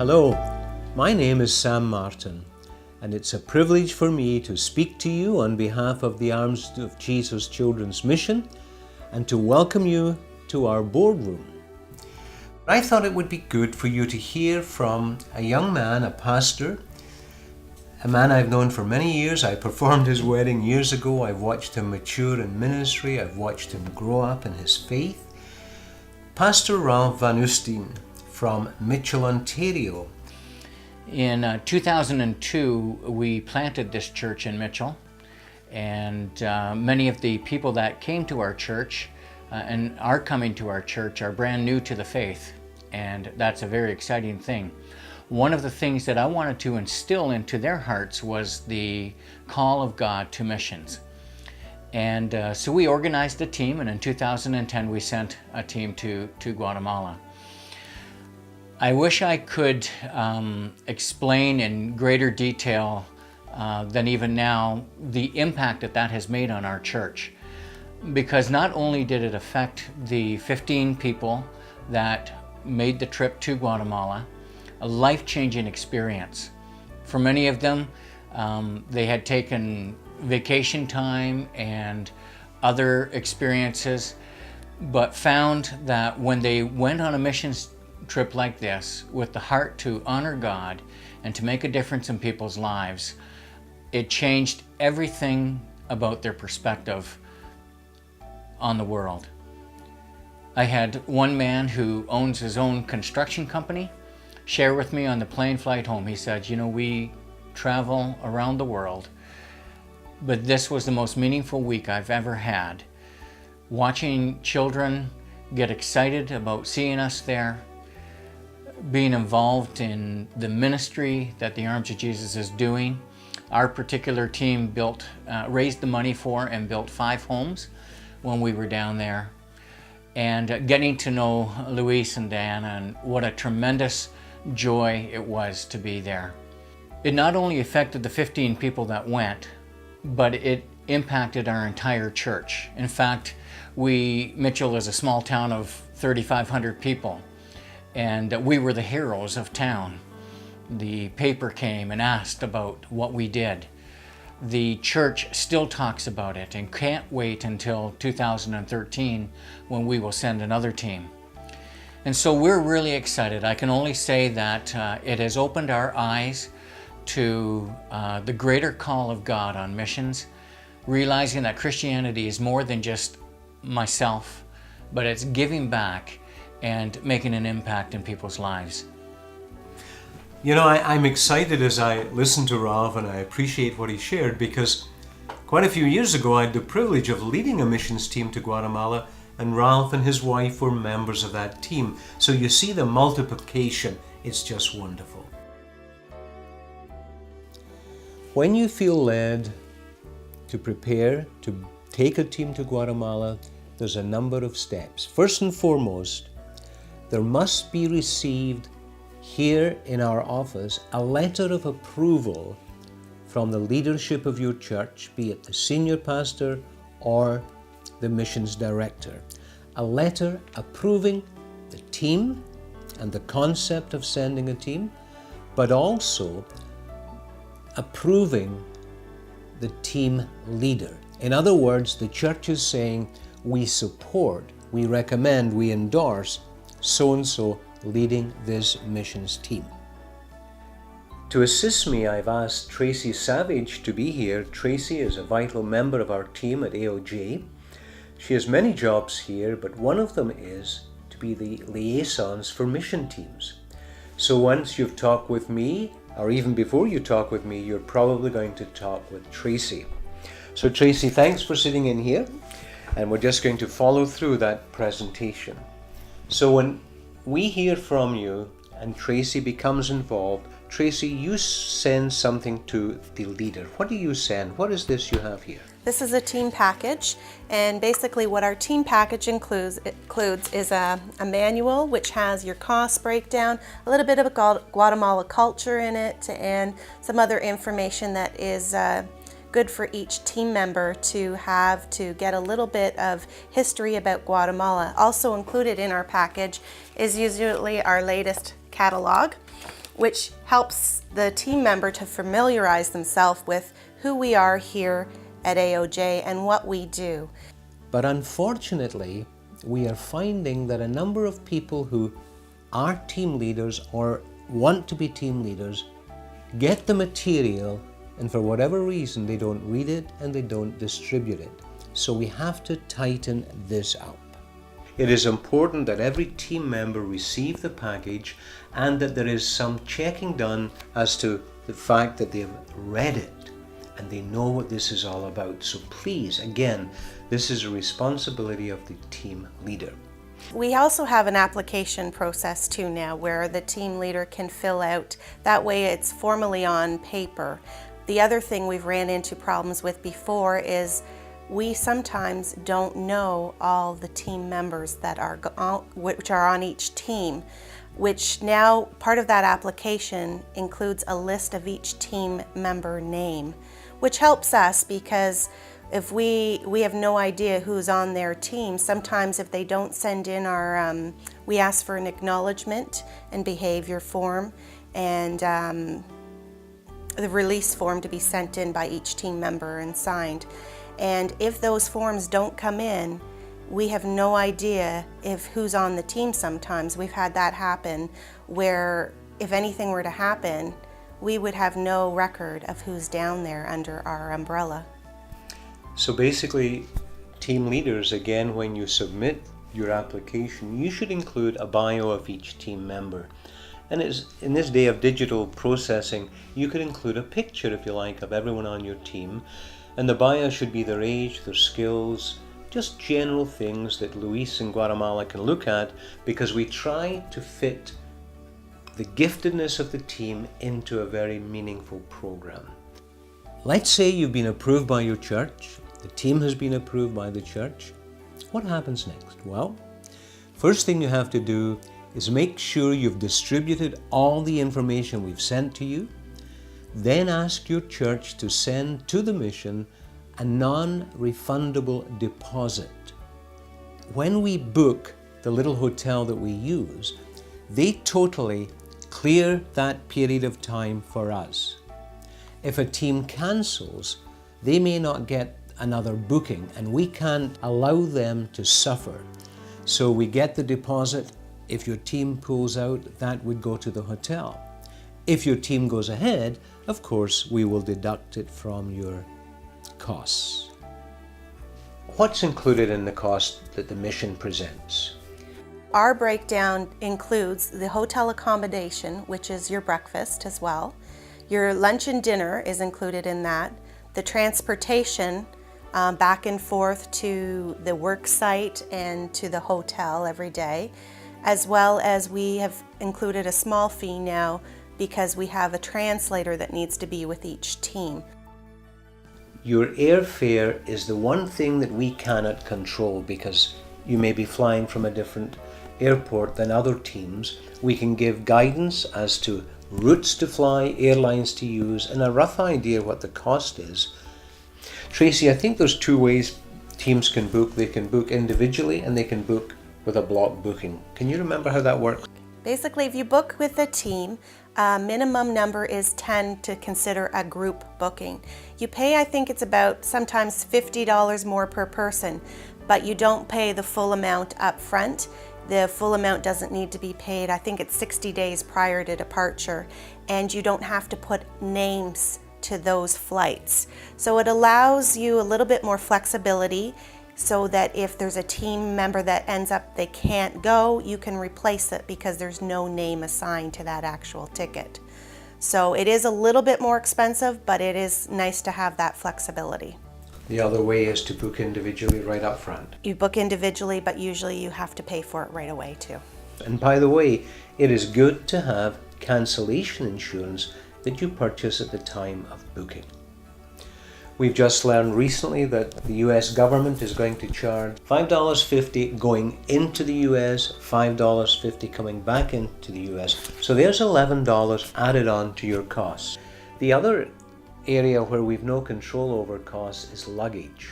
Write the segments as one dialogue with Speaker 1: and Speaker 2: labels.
Speaker 1: Hello, my name is Sam Martin, and it's a privilege for me to speak to you on behalf of the Arms of Jesus Children's Mission and to welcome you to our boardroom. I thought it would be good for you to hear from a young man, a pastor, a man I've known for many years. I performed his wedding years ago. I've watched him mature in ministry. I've watched him grow up in his faith. Pastor Ralph Van Oosteen from Mitchell, Ontario.
Speaker 2: In 2002, we planted this church in Mitchell, and many of the people that came to our church and are coming to our church are brand new to the faith, and that's a very exciting thing. One of the things that I wanted to instill into their hearts was the call of God to missions. And so we organized a team, and in 2010 we sent a team to Guatemala. I wish I could explain in greater detail than even now the impact that has made on our church. Because not only did it affect the 15 people that made the trip to Guatemala, a life-changing experience. For many of them, they had taken vacation time and other experiences, but found that when they went on a missions trip like this with the heart to honor God and to make a difference in people's lives, it changed everything about their perspective on the world. I had one man who owns his own construction company share with me on the plane flight home. He said, "You know, we travel around the world, but this was the most meaningful week I've ever had. Watching children get excited about seeing us there, being involved in the ministry that the Arms of Jesus is doing." Our particular team raised the money for and built 5 homes when we were down there. And getting to know Luis and Dan, and what a tremendous joy it was to be there. It not only affected the 15 people that went, but it impacted our entire church. In fact, Mitchell is a small town of 3,500 people, and we were the heroes of town. The paper came and asked about what we did. The church still talks about it and can't wait until 2013 when we will send another team. And so we're really excited. I can only say that it has opened our eyes to the greater call of God on missions, realizing that Christianity is more than just myself, but it's giving back and making an impact in people's lives.
Speaker 1: You know, I'm excited as I listen to Ralph, and I appreciate what he shared, because quite a few years ago I had the privilege of leading a missions team to Guatemala, and Ralph and his wife were members of that team. So you see the multiplication. It's just wonderful. When you feel led to prepare to take a team to Guatemala, there's a number of steps. First and foremost, there must be received here in our office a letter of approval from the leadership of your church, be it the senior pastor or the missions director. A letter approving the team and the concept of sending a team, but also approving the team leader. In other words, the church is saying, we support, we recommend, we endorse so-and-so leading this missions team. To assist me, I've asked Tracy Savage to be here. Tracy is a vital member of our team at AOJ. She has many jobs here, but one of them is to be the liaisons for mission teams. So once you've talked with me, or even before you talk with me, you're probably going to talk with Tracy. So Tracy, thanks for sitting in here, and we're just going to follow through that presentation. So when we hear from you and Tracy becomes involved, Tracy, you send something to the leader. What do you send? What is this you have here?
Speaker 3: This is a team package, and basically what our team package includes is a manual which has your cost breakdown, a little bit of Guatemala culture in it, and some other information that is good for each team member to have to get a little bit of history about Guatemala. Also included in our package is usually our latest catalog, which helps the team member to familiarize themselves with who we are here at AOJ and what we do.
Speaker 1: But unfortunately, we are finding that a number of people who are team leaders or want to be team leaders get the material, and for whatever reason they don't read it and they don't distribute it. So we have to tighten this up. It is important that every team member receive the package and that there is some checking done as to the fact that they've read it and they know what this is all about. So please, again, this is a responsibility of the team leader.
Speaker 3: We also have an application process too now where the team leader can fill out. That way it's formally on paper. The other thing we've ran into problems with before is we sometimes don't know all the team members that which are on each team, which now part of that application includes a list of each team member name, which helps us because if we have no idea who's on their team, sometimes if they don't send in our, we ask for an acknowledgement and behavior form and the release form to be sent in by each team member and signed. And if those forms don't come in, we have no idea who's on the team sometimes. We've had that happen where if anything were to happen, we would have no record of who's down there under our umbrella.
Speaker 1: So basically, team leaders, again, when you submit your application, you should include a bio of each team member. And in this day of digital processing, you could include a picture, if you like, of everyone on your team. And the bio should be their age, their skills, just general things that Luis in Guatemala can look at, because we try to fit the giftedness of the team into a very meaningful program. Let's say you've been approved by your church, the team has been approved by the church. What happens next? Well, first thing you have to do is make sure you've distributed all the information we've sent to you. Then ask your church to send to the mission a non-refundable deposit. When we book the little hotel that we use, they totally clear that period of time for us. If a team cancels, they may not get another booking and we can't allow them to suffer. So we get the deposit. If your team pulls out, that would go to the hotel. If your team goes ahead, of course, we will deduct it from your costs. What's included in the cost that the mission presents?
Speaker 3: Our breakdown includes the hotel accommodation, which is your breakfast as well. Your lunch and dinner is included in that. The transportation back and forth to the work site and to the hotel every day, as well as we have included a small fee now because we have a translator that needs to be with each team.
Speaker 1: Your airfare is the one thing that we cannot control because you may be flying from a different airport than other teams. We can give guidance as to routes to fly, airlines to use, and a rough idea what the cost is. Tracy, I think there's two ways teams can book. They can book individually and they can book with a block booking. Can you remember how that works?
Speaker 3: Basically, if you book with a team, minimum number is 10 to consider a group booking. You pay, I think it's about sometimes $50 more per person, but you don't pay the full amount up front. The full amount doesn't need to be paid. I think it's 60 days prior to departure, and you don't have to put names to those flights. So it allows you a little bit more flexibility so that if there's a team member that ends up they can't go, you can replace it because there's no name assigned to that actual ticket. So it is a little bit more expensive, but it is nice to have that flexibility.
Speaker 1: The other way is to book individually right up front.
Speaker 3: You book individually, but usually you have to pay for it right away too.
Speaker 1: And by the way, it is good to have cancellation insurance that you purchase at the time of booking. We've just learned recently that the US government is going to charge $5.50 going into the US, $5.50 coming back into the US. So there's $11 added on to your costs. The other area where we've no control over costs is luggage.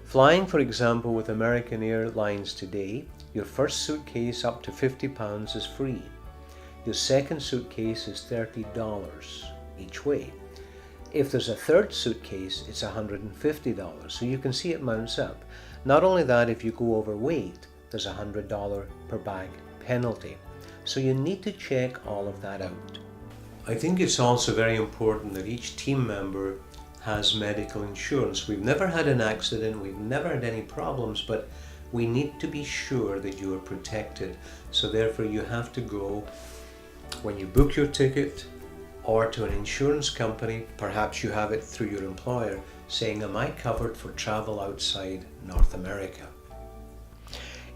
Speaker 1: Flying, for example, with American Airlines today, your first suitcase up to £50 is free. Your second suitcase is $30 each way. If there's a third suitcase, it's $150. So you can see it mounts up. Not only that, if you go overweight, there's a $100 per bag penalty. So you need to check all of that out. I think it's also very important that each team member has medical insurance. We've never had an accident, we've never had any problems, but we need to be sure that you are protected. So therefore you have to go, when you book your ticket, or to an insurance company, perhaps you have it through your employer, saying, am I covered for travel outside North America?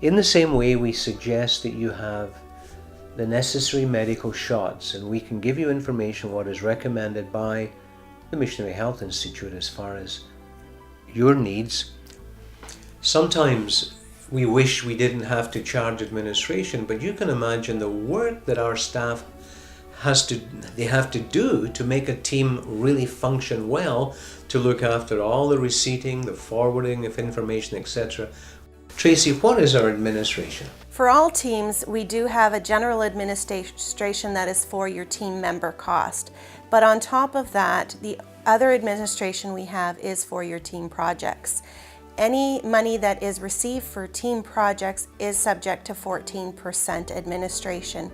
Speaker 1: In the same way, we suggest that you have the necessary medical shots, and we can give you information what is recommended by the Missionary Health Institute as far as your needs. Sometimes we wish we didn't have to charge administration, but you can imagine the work that our staff have to do to make a team really function well, to look after all the receipting, the forwarding of information, etc. Tracy, what is our administration?
Speaker 3: For all teams, we do have a general administration that is for your team member cost. But on top of that, the other administration we have is for your team projects. Any money that is received for team projects is subject to 14% administration.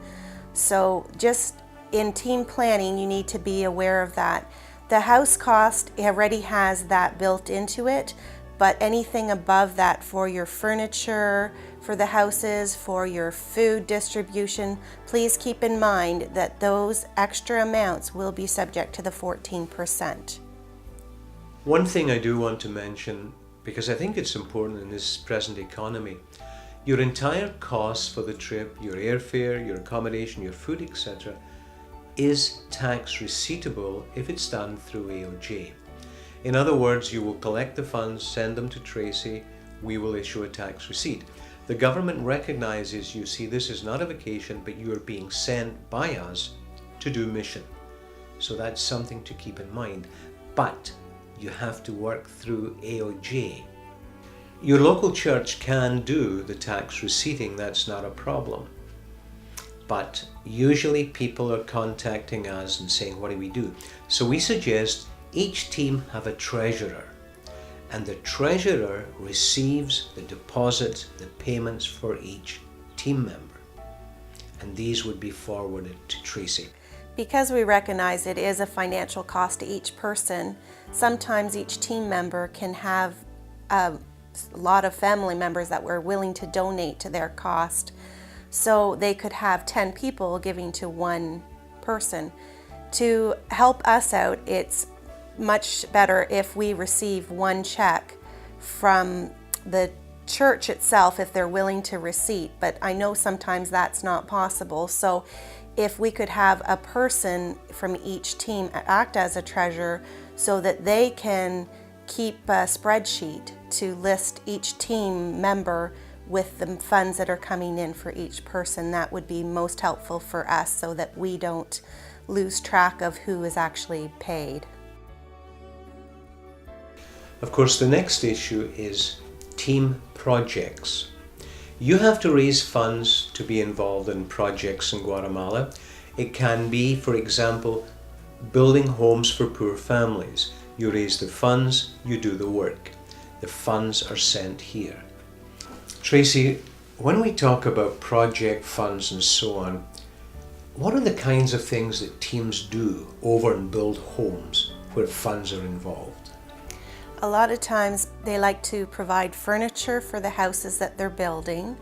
Speaker 3: So just in team planning, you need to be aware of that. The house cost already has that built into it, but anything above that for your furniture, for the houses, for your food distribution, please keep in mind that those extra amounts will be subject to the 14%.
Speaker 1: One thing I do want to mention, because I think it's important in this present economy, your entire cost for the trip, your airfare, your accommodation, your food, etc., is tax receivable if it's done through AOJ. In other words, you will collect the funds, send them to Tracy, we will issue a tax receipt. The government recognizes, you see, this is not a vacation, but you are being sent by us to do mission. So that's something to keep in mind. But you have to work through AOJ. Your local church can do the tax receipting, that's not a problem. But usually people are contacting us and saying, what do we do? So we suggest each team have a treasurer, and the treasurer receives the deposits, the payments for each team member. And these would be forwarded to Tracy.
Speaker 3: Because we recognize it is a financial cost to each person, sometimes each team member can have a lot of family members that were willing to donate to their cost. So they could have 10 people giving to one person. To help us out, it's much better if we receive one check from the church itself if they're willing to receipt, but I know sometimes that's not possible. So if we could have a person from each team act as a treasurer so that they can keep a spreadsheet to list each team member with the funds that are coming in for each person, that would be most helpful for us so that we don't lose track of who is actually paid.
Speaker 1: Of course, the next issue is team projects. You have to raise funds to be involved in projects in Guatemala. It can be, for example, building homes for poor families. You raise the funds, you do the work. The funds are sent here. Tracy, when we talk about project funds and so on, what are the kinds of things that teams do over and build homes where funds are involved?
Speaker 3: A lot of times they like to provide furniture for the houses that they're building,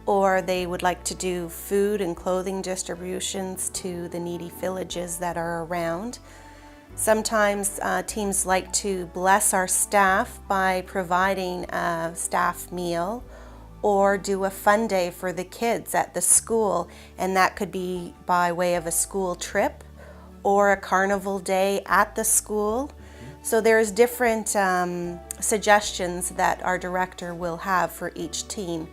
Speaker 3: or they would like to do food and clothing distributions to the needy villages that are around. Sometimes teams like to bless our staff by providing a staff meal, or do a fun day for the kids at the school, and that could be by way of a school trip or a carnival day at the school. So there's different suggestions that our director will have for each team.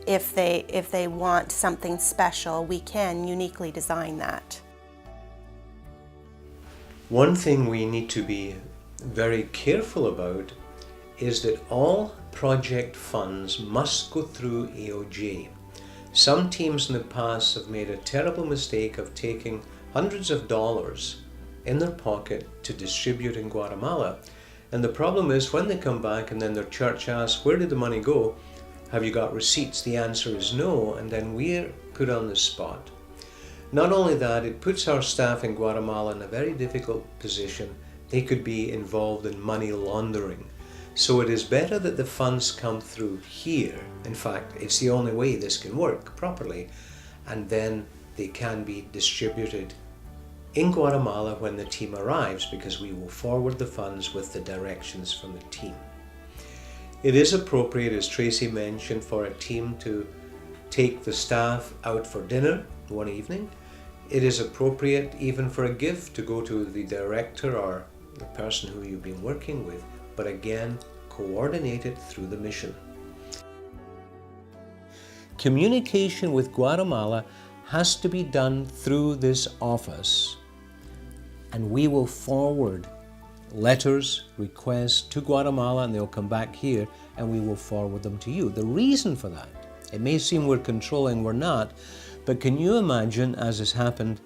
Speaker 3: If they want something special, we can uniquely design that.
Speaker 1: One thing we need to be very careful about is that all project funds must go through AOJ. Some teams in the past have made a terrible mistake of taking hundreds of dollars in their pocket to distribute in Guatemala. And the problem is when they come back and then their church asks, where did the money go? Have you got receipts? The answer is no, and then we're put on the spot. Not only that, it puts our staff in Guatemala in a very difficult position. They could be involved in money laundering. So it is better that the funds come through here. In fact, it's the only way this can work properly. And then they can be distributed in Guatemala when the team arrives, because we will forward the funds with the directions from the team. It is appropriate, as Tracy mentioned, for a team to take the staff out for dinner one evening. It is appropriate even for a gift to go to the director or the person who you've been working with, but again, coordinate it through the mission. Communication with Guatemala has to be done through this office, and we will forward letters, requests to Guatemala, and they'll come back here and we will forward them to you. The reason for that, it may seem we're controlling, we're not, but can you imagine, as has happened,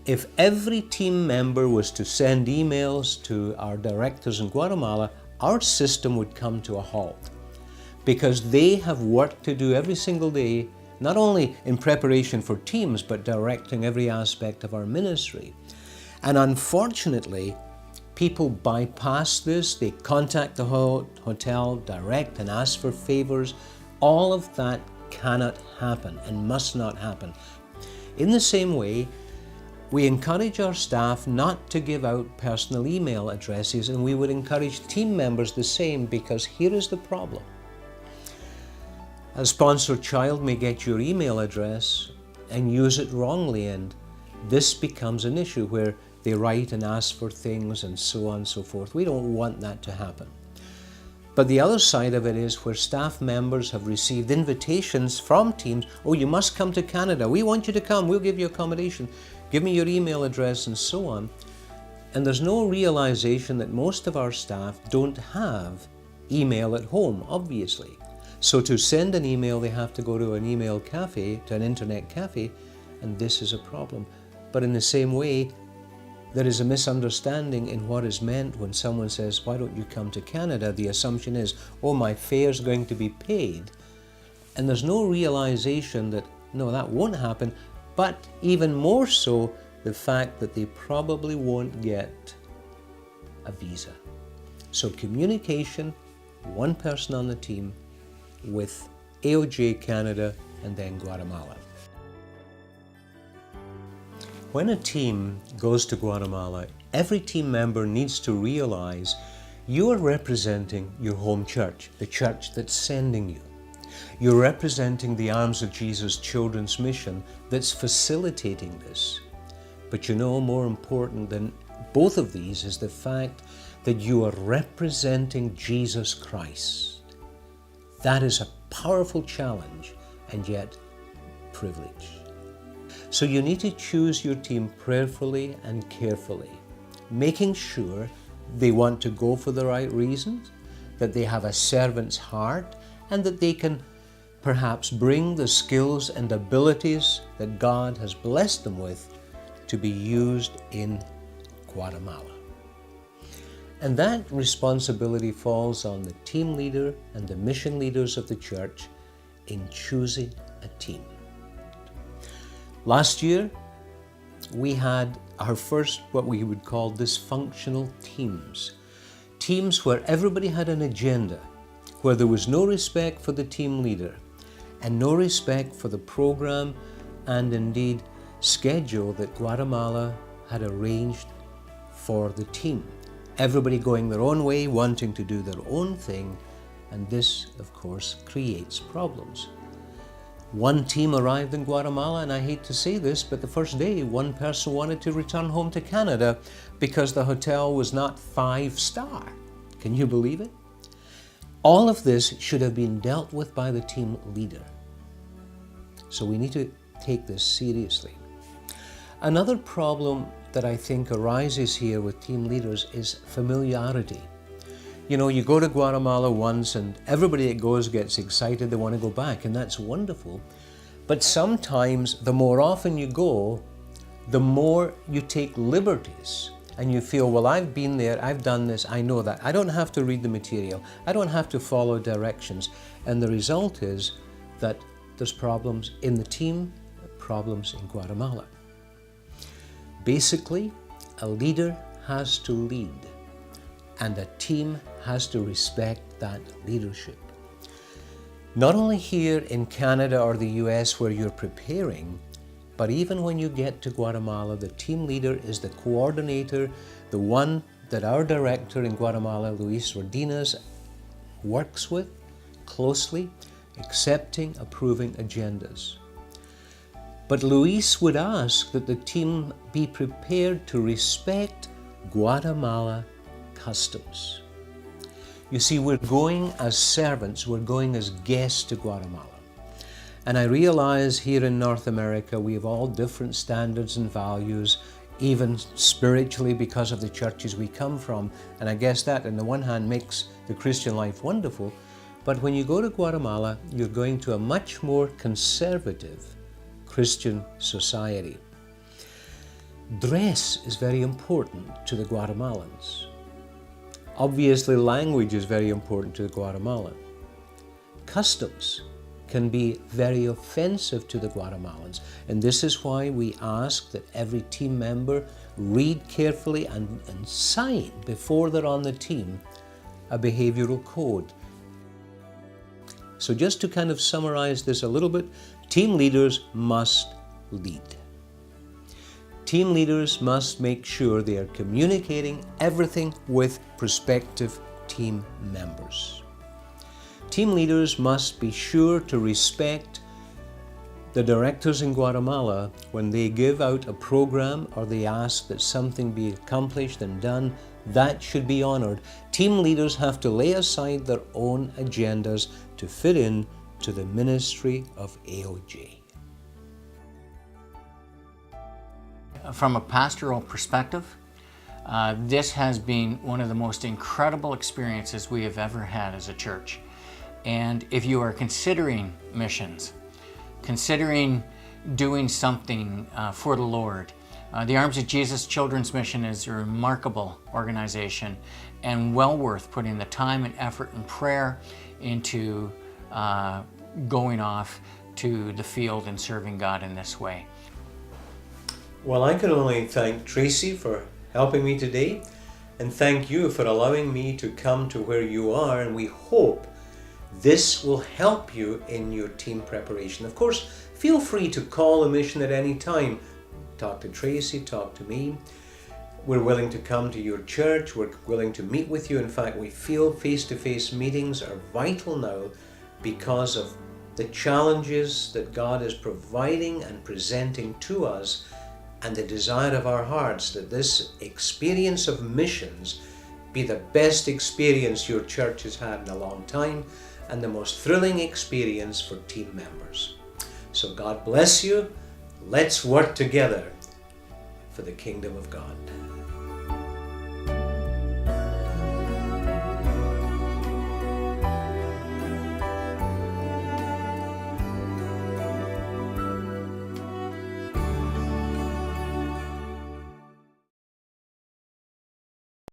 Speaker 1: if every team member was to send emails to our directors in Guatemala, our system would come to a halt, because they have work to do every single day, not only in preparation for teams, but directing every aspect of our ministry. And unfortunately, people bypass this. They contact the hotel direct and ask for favors. All of that cannot happen and must not happen. In the same way, we encourage our staff not to give out personal email addresses, and we would encourage team members the same, because here is the problem. A sponsored child may get your email address and use it wrongly, and this becomes an issue where they write and ask for things and so on and so forth. We don't want that to happen. But the other side of it is where staff members have received invitations from teams. Oh, you must come to Canada. We want you to come. We'll give you accommodation. Give me your email address and so on. And there's no realization that most of our staff don't have email at home, obviously. So to send an email, they have to go to an email cafe, to an internet cafe, and this is a problem. But in the same way, there is a misunderstanding in what is meant when someone says, why don't you come to Canada? The assumption is, oh, my fare's going to be paid. And there's no realization that, no, that won't happen. But even more so, the fact that they probably won't get a visa. So communication, one person on the team with AOJ Canada and then Guatemala. When a team goes to Guatemala, every team member needs to realize you are representing your home church, the church that's sending you. You're representing the Arms of Jesus Children's Mission that's facilitating this. But you know, more important than both of these is the fact that you are representing Jesus Christ. That is a powerful challenge and yet privilege. So you need to choose your team prayerfully and carefully, making sure they want to go for the right reasons, that they have a servant's heart, and that they can perhaps bring the skills and abilities that God has blessed them with to be used in Guatemala. And that responsibility falls on the team leader and the mission leaders of the church in choosing a team. Last year, we had our first, what we would call dysfunctional teams. Teams where everybody had an agenda, where there was no respect for the team leader and no respect for the program and indeed schedule that Guatemala had arranged for the team. Everybody going their own way, wanting to do their own thing, and this, of course, creates problems. One team arrived in Guatemala, and I hate to say this, but the first day, one person wanted to return home to Canada because the hotel was not 5-star. Can you believe it? All of this should have been dealt with by the team leader. So we need to take this seriously. Another problem that I think arises here with team leaders is familiarity. You know, you go to Guatemala once and everybody that goes gets excited, they want to go back, and that's wonderful. But sometimes the more often you go, the more you take liberties and you feel, well, I've been there, I've done this, I know that. I don't have to read the material. I don't have to follow directions. And the result is that there's problems in the team, problems in Guatemala. Basically, a leader has to lead, and a team has to respect that leadership. Not only here in Canada or the US where you're preparing, but even when you get to Guatemala, the team leader is the coordinator, the one that our director in Guatemala, Luis Rodinez, works with closely, accepting, approving agendas. But Luis would ask that the team be prepared to respect Guatemala customs. You see, we're going as servants, we're going as guests to Guatemala. And I realize here in North America, we have all different standards and values, even spiritually because of the churches we come from. And I guess that, on the one hand, makes the Christian life wonderful. But when you go to Guatemala, you're going to a much more conservative Christian society. Dress is very important to the Guatemalans. Obviously, language is very important to the Guatemalan. Customs can be very offensive to the Guatemalans. And this is why we ask that every team member read carefully and sign before they're on the team a behavioral code. So just to kind of summarize this a little bit, team leaders must lead. Team leaders must make sure they are communicating everything with prospective team members. Team leaders must be sure to respect the directors in Guatemala when they give out a program or they ask that something be accomplished and done. That should be honored. Team leaders have to lay aside their own agendas to fit in to the ministry of AOJ.
Speaker 2: From a pastoral perspective, this has been one of the most incredible experiences we have ever had as a church. And if you are considering missions, considering doing something for the Lord, the Arms of Jesus Children's Mission is a remarkable organization and well worth putting the time and effort and prayer into going off to the field and serving God in this way.
Speaker 1: Well, I can only thank Tracy for helping me today, and thank you for allowing me to come to where you are, and we hope this will help you in your team preparation. Of course, feel free to call the mission at any time. Talk to Tracy, talk to me. We're willing to come to your church. We're willing to meet with you. In fact, we feel face-to-face meetings are vital now because of the challenges that God is providing and presenting to us, and the desire of our hearts that this experience of missions be the best experience your church has had in a long time and the most thrilling experience for team members. So God bless you. Let's work together for the kingdom of God.